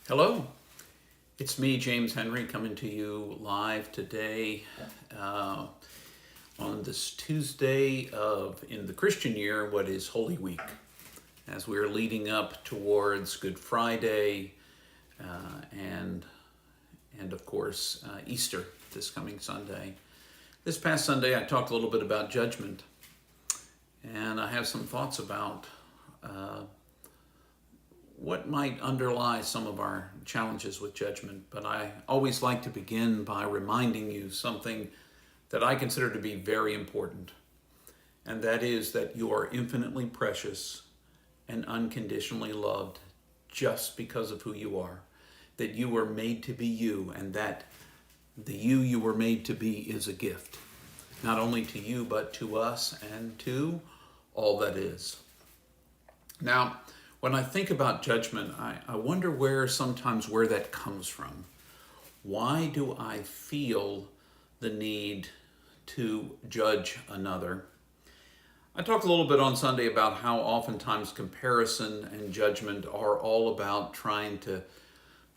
Hello, it's me, James Henry, coming to you live today on this Tuesday in the Christian year, what is Holy Week, as we're leading up towards Good Friday and of course Easter this coming Sunday. This past Sunday, I talked a little bit about judgment, and I have some thoughts about what might underlie some of our challenges with judgment. But I always like to begin by reminding you something that I consider to be very important, and that is that you are infinitely precious and unconditionally loved just because of who you are, that you were made to be you, and that the you were made to be is a gift, not only to you, but to us and to all that is. Now, when I think about judgment, I wonder sometimes where that comes from. Why do I feel the need to judge another? I talked a little bit on Sunday about how oftentimes comparison and judgment are all about trying to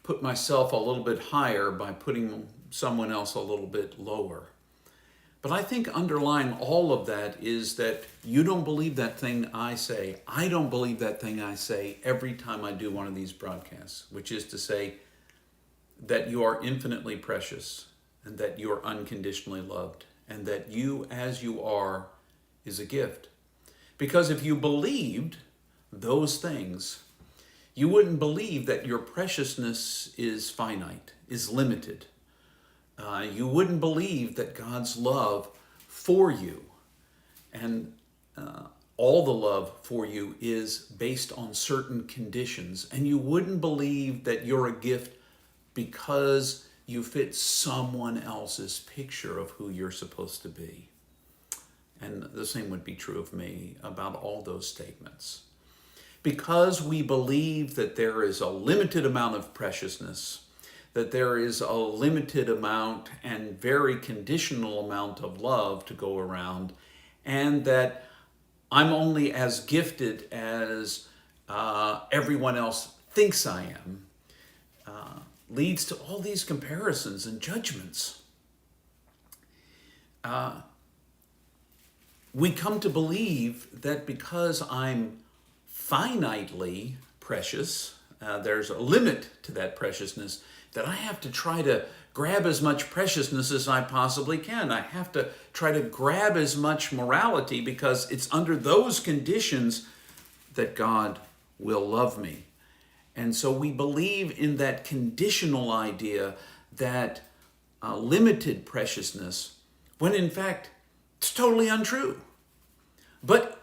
put myself a little bit higher by putting someone else a little bit lower. But I think underlying all of that is that you don't believe that thing I say. I don't believe that thing I say every time I do one of these broadcasts, which is to say that you are infinitely precious and that you are unconditionally loved and that you as you are is a gift. Because if you believed those things, you wouldn't believe that your preciousness is finite, is limited. You wouldn't believe that God's love for you and all the love for you is based on certain conditions. And you wouldn't believe that you're a gift because you fit someone else's picture of who you're supposed to be. And the same would be true of me about all those statements. Because we believe that there is a limited amount of preciousness, that there is a limited amount and very conditional amount of love to go around, and that I'm only as gifted as everyone else thinks I am, leads to all these comparisons and judgments. We come to believe that because I'm finitely precious, there's a limit to that preciousness, that I have to try to grab as much preciousness as I possibly can. I have to try to grab as much morality because it's under those conditions that God will love me. And so we believe in that conditional idea, that limited preciousness, when in fact it's totally untrue. But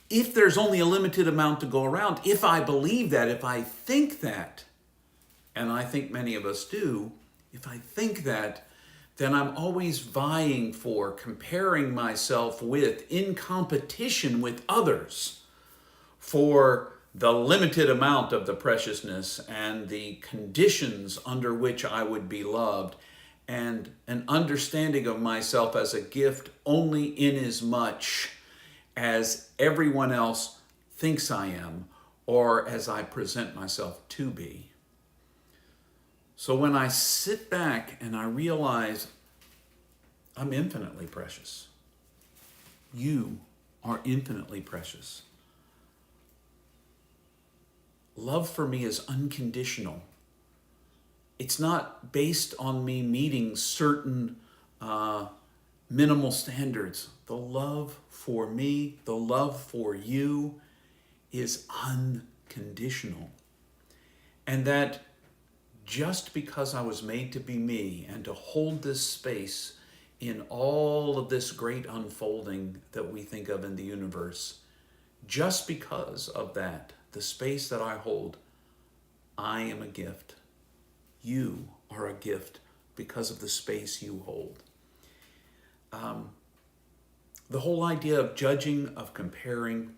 if there's only a limited amount to go around, if I believe that, if I think that, and I think many of us do, if I think that, then I'm always vying for, comparing myself with, in competition with others for the limited amount of the preciousness and the conditions under which I would be loved, and an understanding of myself as a gift only in as much as everyone else thinks I am, or as I present myself to be. So when I sit back and I realize I'm infinitely precious, you are infinitely precious. Love for me is unconditional. It's not based on me meeting certain minimal standards. The love for me, the love for you is unconditional. And that just because I was made to be me and to hold this space in all of this great unfolding that we think of in the universe, just because of that, the space that I hold, I am a gift. You are a gift because of the space you hold. The whole idea of judging, of comparing,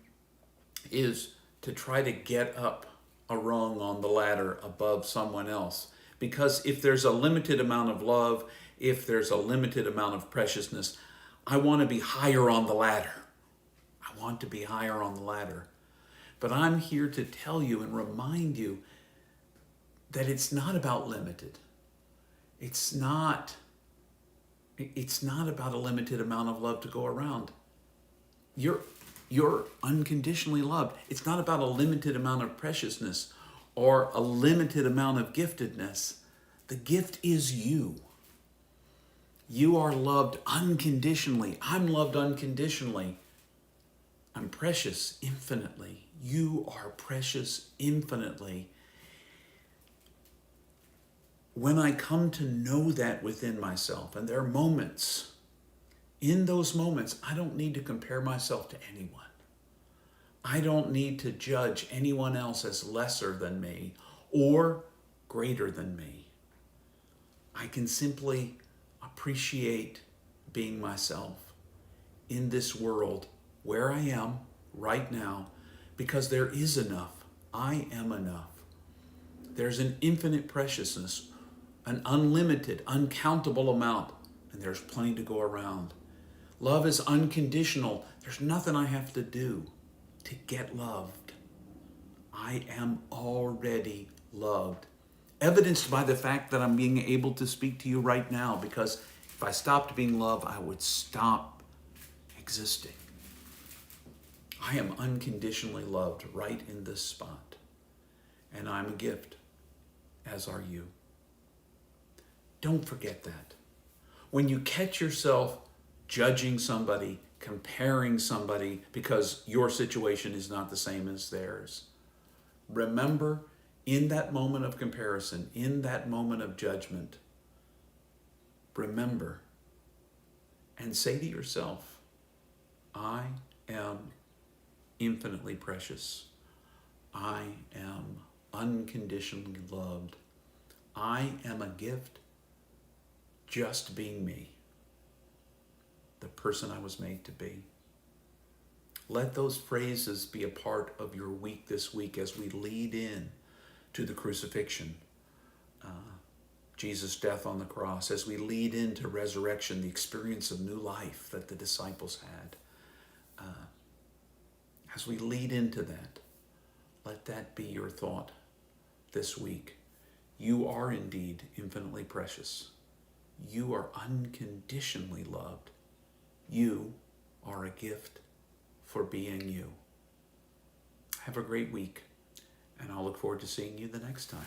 is to try to get up a rung on the ladder above someone else. Because if there's a limited amount of love, if there's a limited amount of preciousness, I want to be higher on the ladder. I want to be higher on the ladder. But I'm here to tell you and remind you that it's not about limited. It's not about a limited amount of love to go around. You're unconditionally loved. It's not about a limited amount of preciousness or a limited amount of giftedness. The gift is you. You are loved unconditionally. I'm loved unconditionally. I'm precious infinitely. You are precious infinitely. When I come to know that within myself, and there are moments, in those moments, I don't need to compare myself to anyone. I don't need to judge anyone else as lesser than me or greater than me. I can simply appreciate being myself in this world where I am right now, because there is enough. I am enough. There's an infinite preciousness, an unlimited, uncountable amount, and there's plenty to go around. Love is unconditional. There's nothing I have to do to get loved. I am already loved. Evidenced by the fact that I'm being able to speak to you right now, because if I stopped being loved, I would stop existing. I am unconditionally loved right in this spot. And I'm a gift, as are you. Don't forget that. When you catch yourself judging somebody, comparing somebody because your situation is not the same as theirs, remember, in that moment of comparison, in that moment of judgment, remember and say to yourself, I am infinitely precious. I am unconditionally loved. I am a gift just being me, the person I was made to be. Let those phrases be a part of your week this week as we lead in to the crucifixion, Jesus' death on the cross, as we lead into resurrection, the experience of new life that the disciples had. As we lead into that, let that be your thought this week. You are indeed infinitely precious. You are unconditionally loved. You are a gift for being you. Have a great week, and I'll look forward to seeing you the next time.